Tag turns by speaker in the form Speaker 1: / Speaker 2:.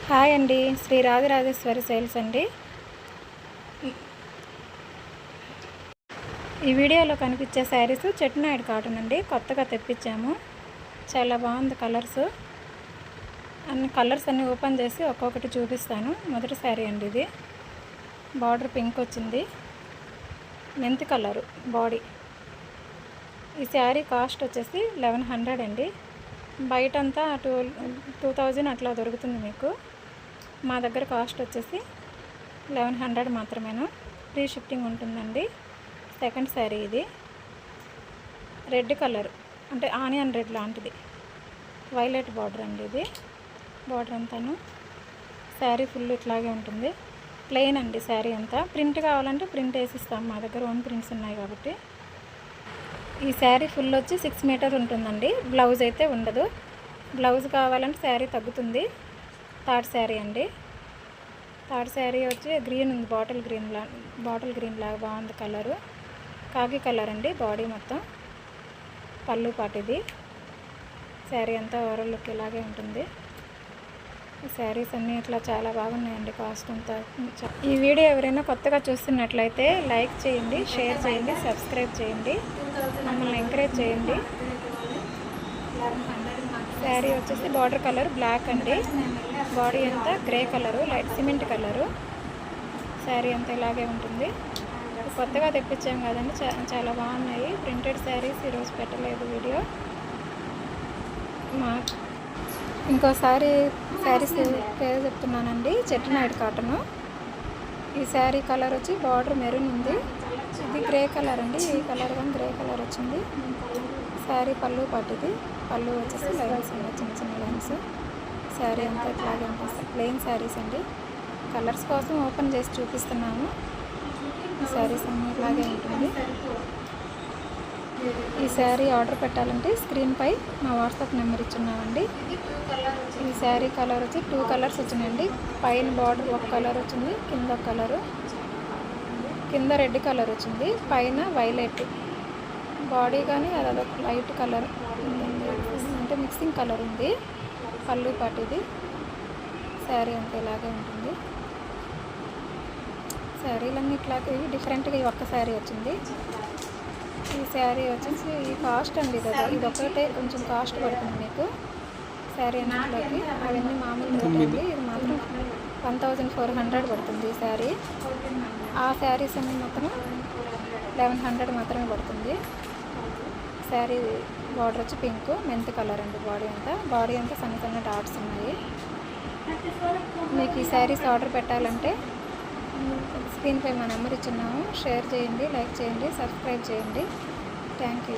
Speaker 1: Hi అండి, Shri Rajarajeshwari sales అండి. ఈ వీడియోలో కనిపించే శారీస్ చెట్నాయుడు కాటన్ అండి. కొత్తగా తెప్పించాము, చాలా బాగుంది. కలర్స్ అన్నీ ఓపెన్ చేసి ఒక్కొక్కటి చూపిస్తాను. మొదటి శారీ అండి ఇది. బార్డర్ పింక్ వచ్చింది, మెంతి కలరు బాడీ. ఈ శారీ కాస్ట్ వచ్చేసి 1100 అండి. బయటంతా 2000 అట్లా దొరుకుతుంది మీకు. మా దగ్గర కాస్ట్ వచ్చేసి 1100 మాత్రమేను. ఫ్రీ షిఫ్టింగ్ ఉంటుందండి. సెకండ్ శారీ ఇది. రెడ్ కలర్, అంటే ఆనియన్ రెడ్ లాంటిది, వైలెట్ బార్డర్ అండి ఇది. బార్డర్ అంతాను శారీ ఫుల్ ఇట్లాగే ఉంటుంది. ప్లెయిన్ అండి శారీ అంతా. ప్రింట్ కావాలంటే ప్రింట్ వేసిస్తాం, మా దగ్గర ఓన్ ప్రింట్స్ ఉన్నాయి కాబట్టి. ఈ శారీ ఫుల్ వచ్చి 6 మీటర్ ఉంటుందండి. బ్లౌజ్ అయితే ఉండదు. బ్లౌజ్ కావాలంటే శారీ తగ్గుతుంది. థర్డ్ శారీ అండి. థర్డ్ శారీ వచ్చి గ్రీన్ ఉంది, బాటిల్ గ్రీన్ లాగా బాగుంది కలరు. కాకి కలర్ అండి బాడీ మొత్తం. పళ్ళు పాటిది. శారీ అంతా ఓవరాల్ లుక్ ఇలాగే ఉంటుంది. ఈ శారీస్ అన్నీ ఇట్లా చాలా బాగున్నాయండి. కాస్ట్ అంతా. ఈ వీడియో ఎవరైనా కొత్తగా చూస్తున్నట్లయితే లైక్ చేయండి, షేర్ చేయండి, సబ్స్క్రైబ్ చేయండి, మమ్మల్ని ఎంకరేజ్ చేయండి. శారీ వచ్చేసి బార్డర్ కలర్ బ్లాక్ అండి. బాడీ అంతా grey colour, light cement colour. Sari అంతా ఇలాగే ఉంటుంది. కొత్తగా తెప్పించాం కదండి, చాలా బాగున్నాయి. ప్రింటెడ్ శారీస్ ఈరోజు పెట్టలేదు వీడియో. ఇంకోసారి శారీస్ పేరు చెప్తున్నానండి. చెట్నాయుడు కాటను. ఈ శారీ కలర్ వచ్చి బార్డర్ మెరూన్ ఉంది. ఇది గ్రే కలర్ అండి. ఈ కలర్ కానీ గ్రే కలర్ వచ్చింది. శారీ పళ్ళు పట్టిది. పళ్ళు వచ్చేసి లైన్స్ ఉన్నాయి, చిన్న చిన్న లైన్స్. శారీ అంతా ఇట్లాగే ఉంటుంది. ప్లెయిన్ శారీస్ అండి. కలర్స్ కోసం ఓపెన్ చేసి చూపిస్తున్నాము. ఈ శారీస్ అన్నీ ఇలాగే ఉంటుంది. ఈ శారీ ఆర్డర్ పెట్టాలంటే స్క్రీన్పై మా వాట్సాప్ నెంబర్ ఇచ్చున్నామండి. ఈ శారీ కలర్ వచ్చి 2 కలర్స్ వచ్చినాయండి. పైన బార్డర్ ఒక కలర్ వచ్చింది, కింద ఒక కలరు. కింద రెడ్ కలర్ వచ్చింది, పైన వైలెట్. బాడీ కానీ అదొక లైట్ కలర్ అంటే మిక్సింగ్ కలర్ ఉంది. పళ్ళు పాటిది. శారీ అంతా ఇలాగే ఉంటుంది. శారీలన్నీ ఇట్లాగే డిఫరెంట్గా ఈ ఒక్క శారీ వచ్చింది. ఈ శారీ వచ్చేసి ఈ కాస్ట్ అండి. ఇది ఒకటే కొంచెం కాస్ట్ పడుతుంది మీకు శారీ అన్నింటిలోకి. అవన్నీ మామూలు ఉంటుంది. ఇది మాత్రం 1400 పడుతుంది ఈ శారీ. ఆ శారీస్ అన్నీ మాత్రం 1100 మాత్రమే పడుతుంది. శారీ బార్డర్ వచ్చి పింక్, మెంతి కలర్ అండి. బాడీ అంతా సన్న సన్న డాట్స్ ఉన్నాయి. మీకు ఈ శారీస్ ఆర్డర్ పెట్టాలంటే స్క్రీన్పై మా నెంబర్ ఇచ్చున్నాము. షేర్ చేయండి, లైక్ చేయండి, సబ్స్క్రైబ్ చేయండి. Thank you.